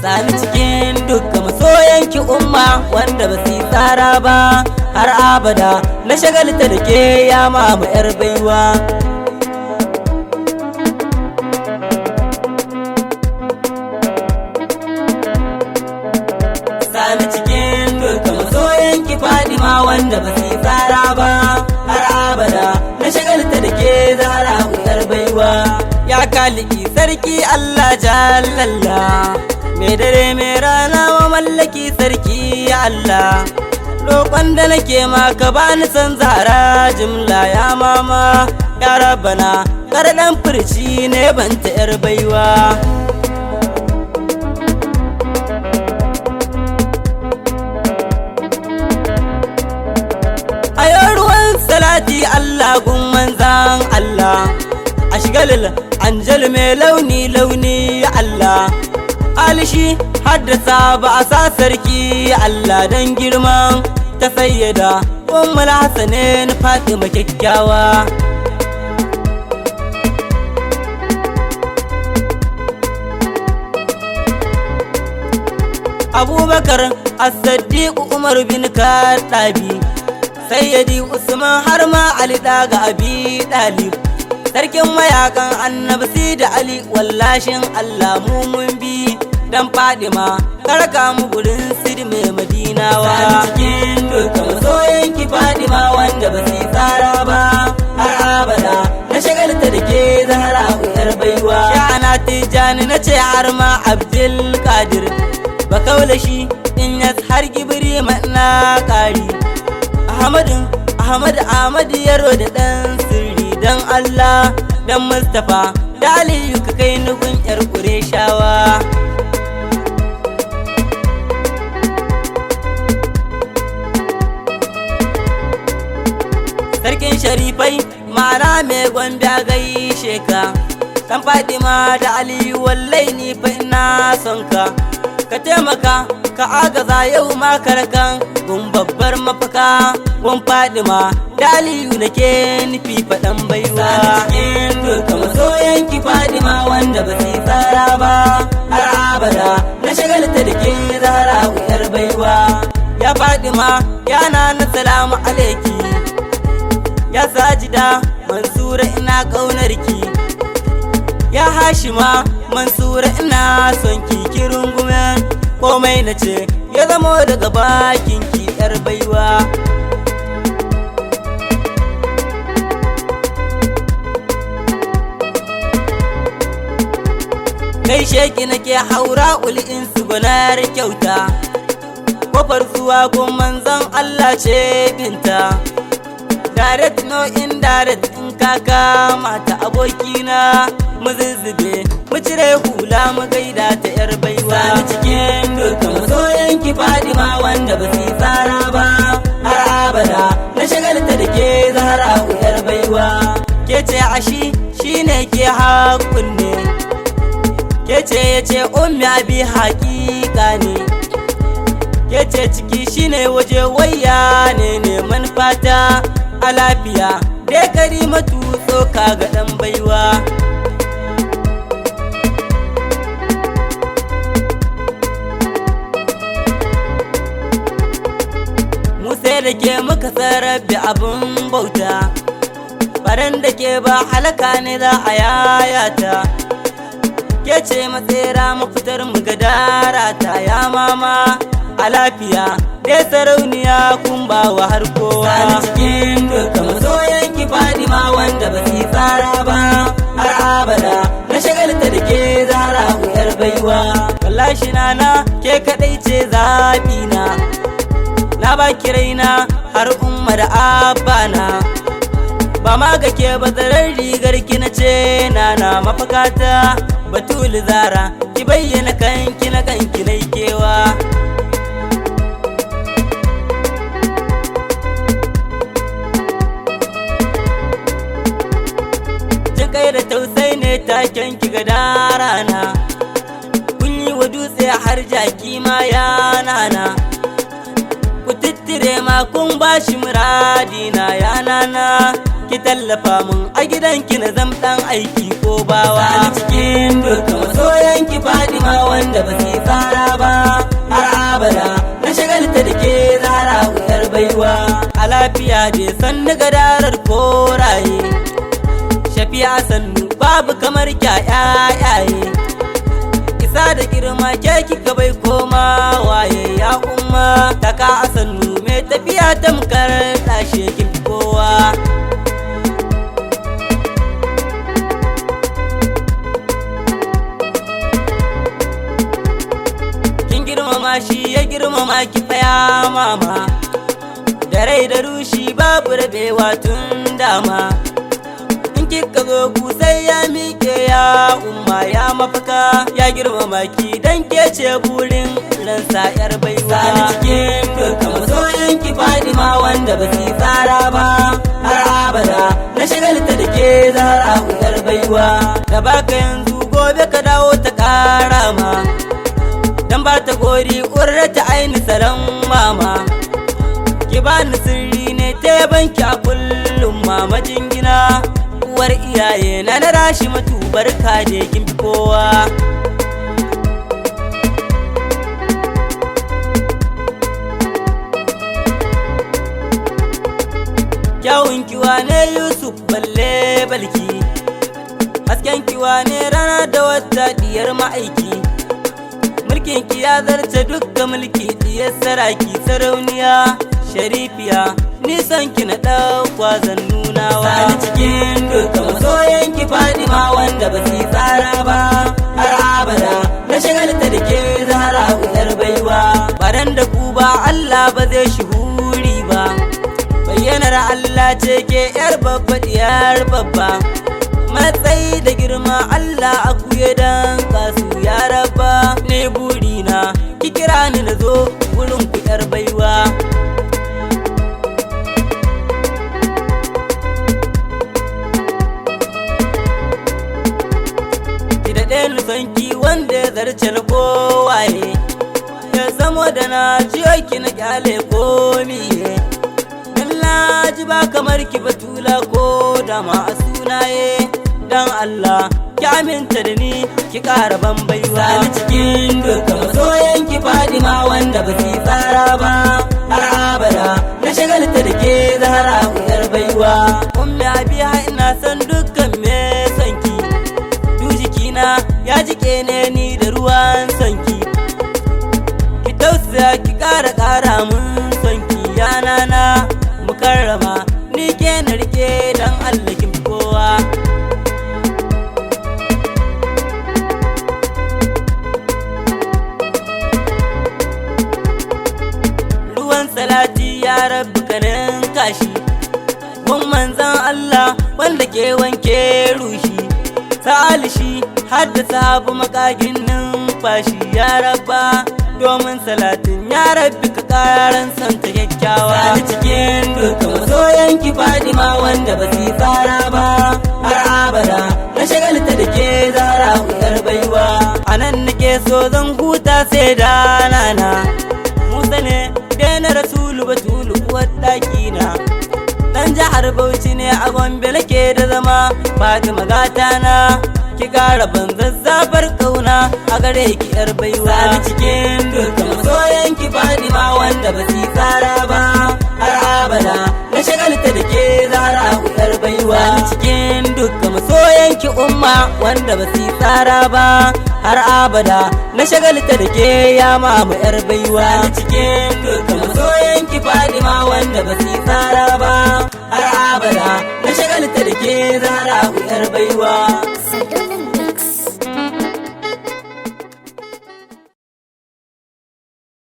sani cikin dukkan masoyanki umma wanda ba su yi tsara ba har abada na shagalta da ke ya mama yar baiwa. Sani cikin dukkan masoyanki Fadima wanda ba su yi tsara ba har abada na shagalta da ke zara yar baiwa. Ya kaliki sarki Allah jallalla mai dare mai rana wa mallaki sarki Allah, roƙon da nake maka bani san zara jimla ya mama ya rabbana kar dan furci ne banta yar baiwa. Ayo ruwan salati Allah gun manzan Allah a shigalil anjal mai launi launi Allah alishi haddasa ba a sa sarki Allah dan girman ta sayyada ummul hasanin Fatima kyakkyawa. Abubakar as-Siddiq Umar bin Khattabi Sayyidi Usman har ma Ali daga Abi Dalib sarkin mayakan annabi da Ali wallashin Allah mu mun bi dan Fadima karka mu gurin Sidi mai Madinawa. Sani cikin dukkan masoyanki Fadima wanda ba su tsara ba har abada na shagalta da ke zahara yar baiwa. Sha'ana Tijani na ce har ma Abdul Qadir ba kaula shi in yas har gibiri na kari Ahmad yaro da dan sirri dan Allah dan Mustapha da Aliyu ka kai nufin yar Qurayshawa. Sarkin Sharifai ma'ana mai gwanda gaishe ka kan Fadima da Aliyu wallai ni fa ina son ka taimaka ka agaza yau makarkan gun babbar mafaka gun Fadima da Aliyu nake nufi faɗan baiwa. Sani cikin dukkan masoyanki Fadima wanda ba su tsara ba har abada na shagalta da ke zara yar baiwa. Ya Fadima yana na salamu alaiki, ya Sajida Mansura ina ƙaunarki, ya Hashima Mansura ina son ki rungumen komai na ce ya zamo daga bakin ki yar baiwa. Kai sheki nake haura ul'in su gunar kyauta, kofar zuwa gun manzon Allah ce binta, direct no indirect in kaka mata abokina mu zuzzube mu cire hula mu gaida ta yar baiwa. Sani cikin dukkan masoyanki Fadima wanda ba su tsara ba har abada na shagalta da ke zahara yar baiwa. Ke ce ashi shine ke hakun ne, ke ce yace ummi abi haƙiƙa ne, ke ce ciki shine waje wayya ne neman fata a lafiya dai Karimatu tsoka ga dan baiwa. Sai da ke muka sarrafi abin bauta, faran da ke ba halaka ne za a yayata, ke ce matsera mafitar mu ga darata ya mama a lafiya dai sarauniya kun ba wa har kowa. Sani cikin dukkan masoyanki Fadima wanda ba su tsara ba har abada na shagalta da ke zara yar baiwa. Wallahi nana ke kadai ce zaɓi na baki raina har umma da abana, ba ma ga ke bazarar rigar ki na ce nana mafakata Batulu Zara ki bayyana kanki na kanki na kewa. Jin kai da tausai ne taken ki ga darana, kun yi wa dutse har jaki ma ya nana, ku tittire ma kun bashi muradina ya nana ki tallafa mun a gidanki na zam dan aiki ko bawa. Sani cikin dukkan masoyanki Fadima wanda ba su tsara ba har abada na shagalta da ke Zahra yar baiwa. A lafiya je sannu gadarar koraye Shafi'a sannu babu kamar kyayaye isa da girma ke kika bai koma waye ya umma taka a sannu mai tafiya tamkar tashe kin kowa. Kin girmama shi ya girmama ki tsaya mama da rai da rushi babu rabewa tun dama. Kika zo ku sai ya miƙe ya umma ya mafaka ya girmama ki dan ke ce burin ransa yar baiwa. Sani cikin dukkan masoyanki Fadima wanda ba su tsara ba har abada na shagalta da ke Zahra yar baiwa. Da baka yanzu gobe ka dawo ta ƙara ma dan ba ta gori ƙurrata aini salon mama. Ki bani sirri ne ta banki a kullum mama jingina uwar iyaye na rashi matu barka da kin fi kowa. Kyawun kiwa ne Yusuf balle balki hasken kiwa ne rana da wata diyar ma'aiki. Mulkin ki ya zarce dukkan mulki diyar saraki sarauniya sharifiya nisan ki na ɗauka zan nunawa. Sani cikin dukkan masoyanki Fadima wanda ba su tsara ba har abada na shagalta da ke Zahra yar baiwa. Baran da ku ba Allah ba zai shuhuri ba bayyanar Allah ce ke yar babba diyar babba. Matsayi da girma Allah a kuye dan kasu ya rabba. Ne burina ki kira ni na zo wurin ku yar baiwa. Sanki wanda ya zarce na kowaye ya zamo da na jiyoki na kyale komiye. Dan laji ba kamar ki batula ko da ma a sunaye dan Allah ki aminta da ni ki ƙara ban baiwa. Sani cikin dukkan masoyanki Fadima wanda ba su tsara ba har abada na shagalta da ke Zahra yar baiwa. Ummi Abiya ina san dukkan me sanki jikina ya jike ne ni da ruwan sanki. Ki tausaya ki ƙara mun sanki yana na mukarrama ni ke na rike dan Allah kin kowa. Ruwan salati ya rabbi kanin kashi gun manzan Allah wanda ke wanke rushi. Salishi hadda sabu makagin numfashi ya rabba domin salatin ya rabbi ka karan santa kyakkyawa. Sani cikin dukkan masoyanki Fadima wanda ba su tsara ba har abada na shagalta da ke Zahra yar baiwa. Anan nake so zan huta sai da nana Musa ne na Rasulu Batulu uwar ɗakina. Dan jihar Bauchi ne a Gombe nake da zama Fatima gata na ki ƙara ban zazzafar kauna a gare ki yar baiwa. Sani cikin dukkan masoyanki Fadima wanda ba su tsara ba har abada na shagalta da ke Zahra yar baiwa. Sani cikin dukkan masoyanki Umma wanda ba su tsara ba har abada na shagalta da ke ya mama yar baiwa. Sani cikin dukkan masoyanki Fadima wanda ba su tsara ba har abada na shagalta da ke Zahra yar baiwa.